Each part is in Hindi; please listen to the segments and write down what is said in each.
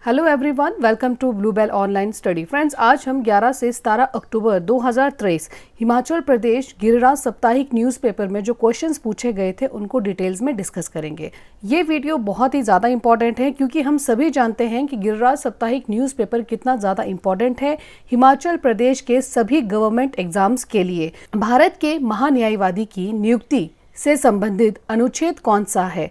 Hello everyone, welcome to Bluebell online study. Friends, आज हम 11 से 17 अक्टूबर 2023 हिमाचल प्रदेश गिरिराज साप्ताहिक न्यूज़पेपर में जो क्वेश्चंस पूछे गए थे उनको डिटेल्स में डिस्कस करेंगे। ये वीडियो बहुत ही ज़्यादा इंपॉर्टेंट है क्योंकि हम सभी जानते हैं कि गिरिराज साप्ताहिक न्यूज़पेपर कितना ज़्यादा इंपॉर्टेंट है हिमाचल प्रदेश के सभी गवर्नमेंट एग्जाम्स के लिए। भारत के महान्यायवादी की नियुक्ति से संबंधित अनुच्छेद कौन सा है?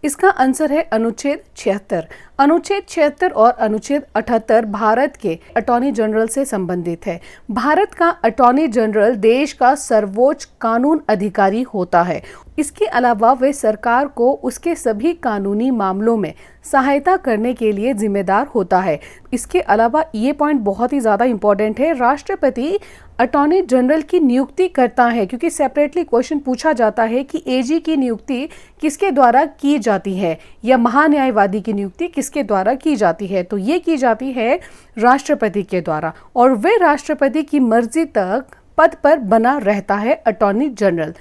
इसका आंसर है अनुच्छेद 76। अनुच्छेद 76 और अनुच्छेद 78 भारत के अटॉर्नी जनरल से संबंधित है। भारत का अटॉर्नी जनरल देश का सर्वोच्च कानून अधिकारी होता है। इसके अलावा वे सरकार को उसके सभी कानूनी मामलों में सहायता करने के लिए जिम्मेदार होता है। इसके अलावा ये पॉइंट बहुत ही ज़्यादा इंपॉर्टेंट है, राष्ट्रपति अटॉर्नी जनरल की नियुक्ति करता है, क्योंकि सेपरेटली क्वेश्चन पूछा जाता है कि एजी की नियुक्ति किसके द्वारा की जाती है या महान्यायवादी की नियुक्ति किसके द्वारा की जाती है। तो ये की जाती है राष्ट्रपति के द्वारा और वे राष्ट्रपति की मर्जी तक पद पर बना रहता है अटॉर्नी जनरल।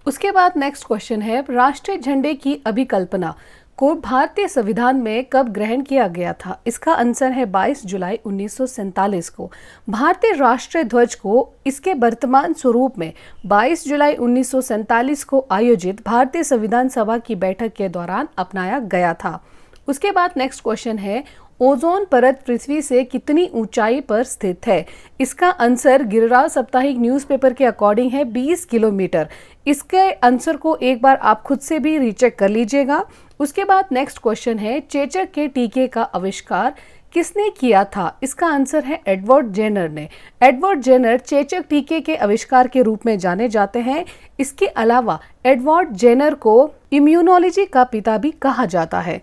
उसके बाद नेक्स्ट क्वेश्चन है, राष्ट्रीय झंडे की अभिकल्पना को भारतीय संविधान में कब ग्रहण किया गया था? इसका आंसर है 22 जुलाई 1947 को। भारतीय राष्ट्रीय ध्वज को इसके वर्तमान स्वरूप में 22 जुलाई 1947 को आयोजित भारतीय संविधान सभा की बैठक के दौरान अपनाया गया था। उसके बाद नेक्स्ट क्वेश्चन है, ओजोन परत पृथ्वी से कितनी ऊंचाई पर स्थित है? इसका आंसर गिरिराज साप्ताहिक न्यूज़पेपर के अकॉर्डिंग है 20 किलोमीटर। इसके आंसर को एक बार आप खुद से भी रीचेक कर लीजिएगा। उसके बाद नेक्स्ट क्वेश्चन है, चेचक के टीके का आविष्कार किसने किया था? इसका आंसर है एडवर्ड जेनर ने। एडवर्ड जेनर चेचक टीके के आविष्कार के रूप में जाने जाते हैं। इसके अलावा एडवर्ड जेनर को इम्यूनोलॉजी का पिता भी कहा जाता है।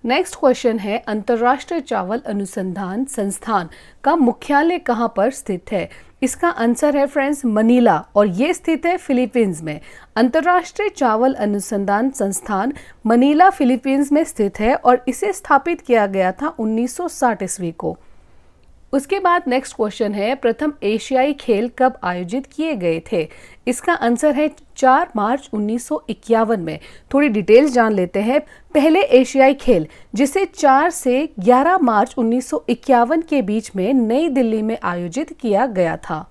नेक्स्ट क्वेश्चन है, अंतर्राष्ट्रीय चावल अनुसंधान संस्थान का मुख्यालय कहाँ पर स्थित है? इसका आंसर है फ्रेंड्स मनीला और ये स्थित है फिलीपींस में। अंतर्राष्ट्रीय चावल अनुसंधान संस्थान मनीला फिलीपींस में स्थित है और इसे स्थापित किया गया था 1960 ईस्वी को। उसके बाद नेक्स्ट क्वेश्चन है, प्रथम एशियाई खेल कब आयोजित किए गए थे? इसका आंसर है 4 मार्च 1951 में। थोड़ी डिटेल्स जान लेते हैं। पहले एशियाई खेल जिसे 4 से 11 मार्च 1951 के बीच में नई दिल्ली में आयोजित किया गया था।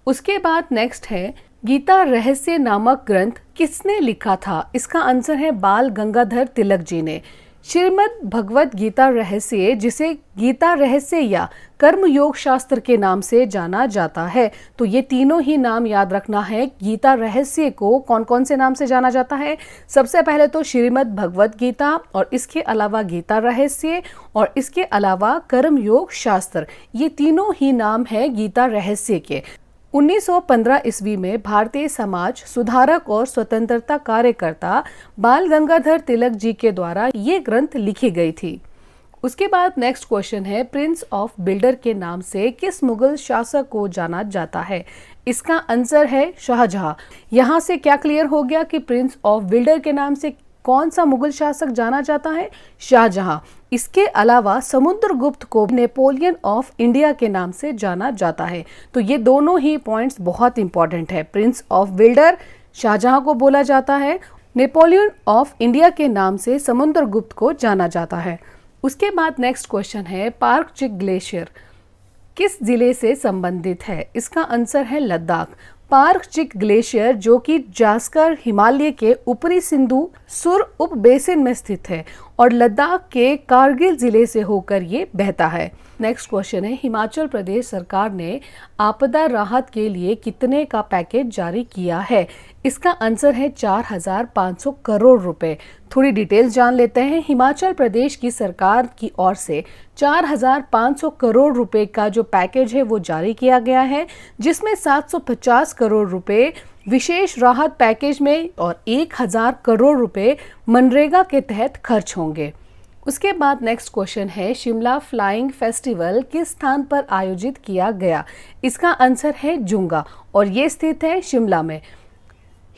उसके बाद नेक्स्ट है, गीता रहस्य नामक ग्रंथ किसने लिखा था? इसका आंसर है बाल गंगाधर तिलक जी ने। श्रीमद् भगवत गीता रहस्य, जिसे गीता रहस्य या कर्मयोग शास्त्र के नाम से जाना जाता है, तो ये तीनों ही नाम याद रखना है। गीता रहस्य को कौन कौन से नाम से जाना जाता है? सबसे पहले तो श्रीमद् भगवत गीता और इसके अलावा गीता रहस्य और इसके अलावा कर्मयोग शास्त्र, ये तीनों ही नाम है गीता रहस्य के। 1915 ईस्वी में भारतीय समाज सुधारक और स्वतंत्रता कार्यकर्ता बाल गंगाधर तिलक जी के द्वारा ये ग्रंथ लिखी गई थी। उसके बाद नेक्स्ट क्वेश्चन है, प्रिंस ऑफ बिल्डर के नाम से किस मुगल शासक को जाना जाता है? इसका आंसर है शाहजहां। यहाँ से क्या क्लियर हो गया कि प्रिंस ऑफ बिल्डर के नाम से कौन सा मुगल शासक जाना जाता है? शाहजहां। इसके अलावा समुद्रगुप्त को नेपोलियन ऑफ इंडिया के नाम से जाना जाता है। तो ये दोनों ही पॉइंट्स बहुत इंपॉर्टेंट है। प्रिंस ऑफ बिल्डर शाहजहां को बोला जाता है, नेपोलियन ऑफ इंडिया के नाम से समुद्रगुप्त को जाना जाता है। उसके बाद नेक्स्ट क्वेश्चन है, पार्क चिक ग्लेशियर किस जिले से संबंधित है? इसका आंसर है लद्दाख। पार्क चिक ग्लेशियर जो कि जास्कर हिमालय के ऊपरी सिंधु सुर उप बेसिन में स्थित है और लद्दाख के कारगिल जिले से होकर ये बहता है। नेक्स्ट क्वेश्चन है, हिमाचल प्रदेश सरकार ने आपदा राहत के लिए कितने का पैकेज जारी किया है? इसका आंसर है 4,500 करोड़ रुपए। थोड़ी डिटेल्स जान लेते हैं। हिमाचल प्रदेश की सरकार की ओर से 4,500 करोड़ रुपए का जो पैकेज है वो जारी किया गया है, जिसमें 750 करोड़ रुपए विशेष राहत पैकेज में और 1,000 करोड़ रुपए मनरेगा के तहत खर्च होंगे। उसके बाद नेक्स्ट क्वेश्चन है, शिमला फ्लाइंग फेस्टिवल किस स्थान पर आयोजित किया गया? इसका आंसर है जुंगा और ये स्थित है शिमला में।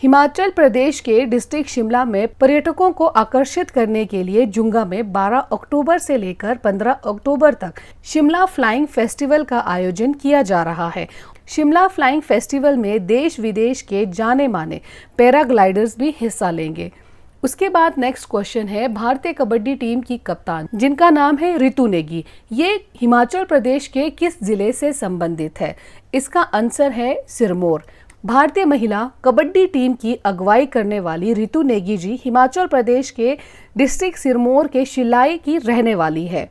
हिमाचल प्रदेश के डिस्ट्रिक्ट शिमला में पर्यटकों को आकर्षित करने के लिए जुंगा में 12 अक्टूबर से लेकर 15 अक्टूबर तक शिमला फ्लाइंग फेस्टिवल का आयोजन किया जा रहा है। शिमला फ्लाइंग फेस्टिवल में देश विदेश के जाने माने पैराग्लाइडर्स भी हिस्सा लेंगे। उसके बाद नेक्स्ट क्वेश्चन है भारतीय कबड्डी टीम की कप्तान जिनका नाम है रितु नेगी, ये हिमाचल प्रदेश के किस जिले से संबंधित है? इसका आंसर है सिरमौर। भारतीय महिला कबड्डी टीम की अगुवाई करने वाली रितु नेगी जी हिमाचल प्रदेश के डिस्ट्रिक्ट सिरमौर के शिलाई की रहने वाली है।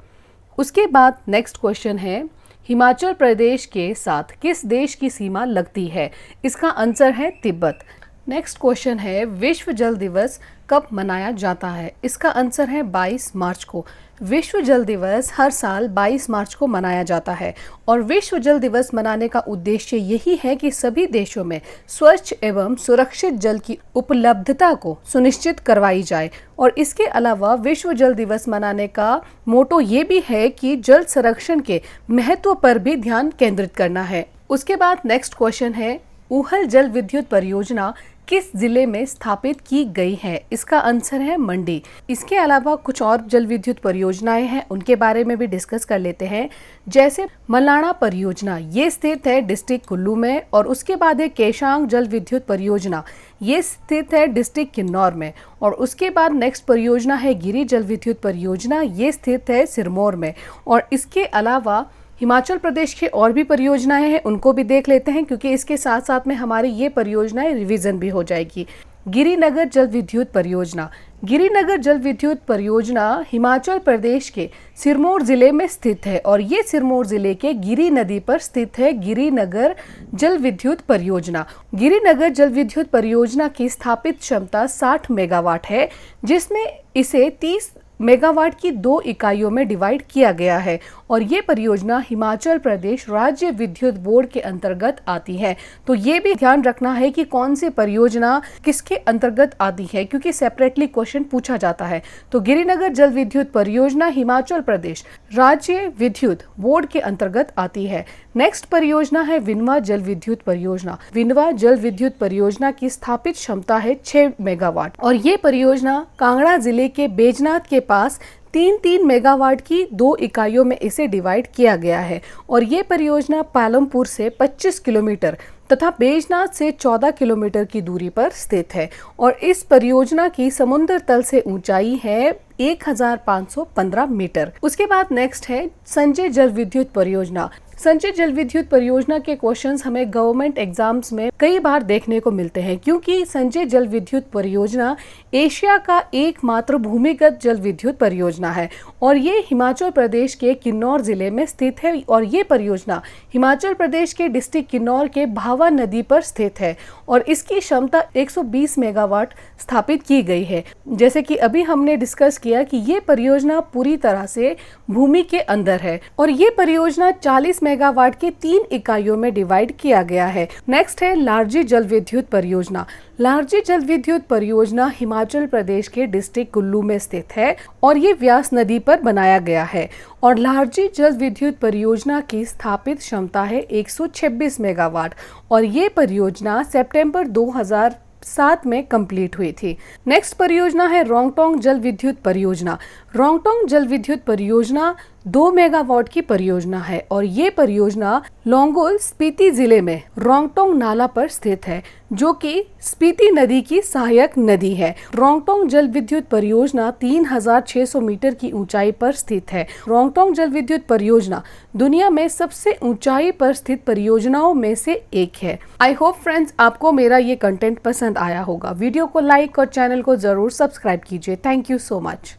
उसके बाद नेक्स्ट क्वेश्चन है हिमाचल प्रदेश के साथ किस देश की सीमा लगती है? इसका आंसर है तिब्बत। नेक्स्ट क्वेश्चन है विश्व जल दिवस कब मनाया जाता है? इसका आंसर है 22 मार्च को। विश्व जल दिवस हर साल 22 मार्च को मनाया जाता है और विश्व जल दिवस मनाने का उद्देश्य यही है कि सभी देशों में स्वच्छ एवं सुरक्षित जल की उपलब्धता को सुनिश्चित करवाई जाए। और इसके अलावा विश्व जल दिवस मनाने का मोटो ये भी है कि जल संरक्षण के महत्व पर भी ध्यान केंद्रित करना है। उसके बाद नेक्स्ट क्वेश्चन है ऊहल जल विद्युत परियोजना किस जिले में स्थापित की गई है? इसका आंसर है मंडी। इसके अलावा कुछ और जल विद्युत परियोजनाएं हैं, उनके बारे में भी डिस्कस कर लेते हैं। जैसे मलाणा परियोजना, ये स्थित है डिस्ट्रिक्ट कुल्लू में। और उसके बाद है केशांग जल विद्युत परियोजना, ये स्थित है डिस्ट्रिक्ट किन्नौर में। और उसके बाद नेक्स्ट परियोजना है गिरी जल विद्युत परियोजना, ये स्थित है सिरमौर में। और इसके अलावा हिमाचल प्रदेश के और भी परियोजनाएं हैं, उनको भी देख लेते हैं क्योंकि इसके साथ साथ में हमारी ये परियोजनाएं रिवीजन भी हो जाएगी। गिरिनगर जल विद्युत परियोजना, गिरिनगर जल विद्युत परियोजना हिमाचल प्रदेश के सिरमौर जिले में स्थित है और ये सिरमौर जिले के गिरी नदी पर स्थित है गिरिनगर जल विद्युत परियोजना। गिरिनगर जल विद्युत परियोजना की स्थापित क्षमता 60 मेगावाट है, जिसमें इसे 30 मेगावाट की 2 इकाइयों में डिवाइड किया गया है और ये परियोजना हिमाचल प्रदेश राज्य विद्युत बोर्ड के अंतर्गत आती है। तो ये भी ध्यान रखना है कि कौन सी परियोजना किसके अंतर्गत आती है, क्योंकि सेपरेटली क्वेश्चन पूछा जाता है। तो गिरिनगर जल विद्युत परियोजना हिमाचल प्रदेश राज्य विद्युत बोर्ड के अंतर्गत आती है। नेक्स्ट परियोजना है विनवा जल विद्युत परियोजना। विनवा जल विद्युत परियोजना की स्थापित क्षमता है 6 मेगावाट और ये परियोजना कांगड़ा जिले के बैजनाथ के पास 3 मेगावाट की 2 इकाइयों में इसे डिवाइड किया गया है। और ये परियोजना पालमपुर से 25 किलोमीटर तथा बैजनाथ से 14 किलोमीटर की दूरी पर स्थित है और इस परियोजना की समुद्र तल से ऊंचाई है 1515 मीटर। उसके बाद नेक्स्ट है संजय जल विद्युत परियोजना। संजय जल विद्युत परियोजना के क्वेश्चंस हमें गवर्नमेंट एग्जाम्स में कई बार देखने को मिलते हैं, क्योंकि संजय जल विद्युत परियोजना एशिया का एकमात्र भूमिगत जल विद्युत परियोजना है और ये हिमाचल प्रदेश के किन्नौर जिले में स्थित है और ये परियोजना हिमाचल प्रदेश के डिस्ट्रिक्ट किन्नौर के भावा नदी पर स्थित है और इसकी क्षमता 120 मेगावाट स्थापित की गई है। जैसे कि अभी हमने डिस्कस किया कि ये परियोजना पूरी तरह से भूमि के अंदर है और ये परियोजना 40 मेगावाट के 3 इकाइयों में डिवाइड किया गया है। नेक्स्ट है लारजी जल विद्युत परियोजना। लारजी जल विद्युत परियोजना हिमाचल प्रदेश के डिस्ट्रिक्ट कुल्लू में स्थित है और ये व्यास नदी पर बनाया गया है और लारजी जल विद्युत परियोजना की स्थापित क्षमता है 126 मेगावाट और ये परियोजना सितंबर 2007 में कंप्लीट हुई थी। नेक्स्ट परियोजना है रोंगटोंग जल विद्युत परियोजना। रोंगटोंग जल विद्युत परियोजना 2 मेगावाट की परियोजना है और ये परियोजना लोंगोल स्पीति जिले में रोंगटोंग नाला पर स्थित है, जो कि स्पीति नदी की सहायक नदी है। रोंगटोंग जल विद्युत परियोजना 3600 मीटर की ऊंचाई पर स्थित है। रोंगटोंग जल विद्युत परियोजना दुनिया में सबसे ऊंचाई पर स्थित परियोजनाओं में से एक है। आई होप फ्रेंड्स आपको मेरा ये कंटेंट पसंद आया होगा। वीडियो को लाइक और चैनल को जरूर सब्सक्राइब कीजिए। Thank you so much.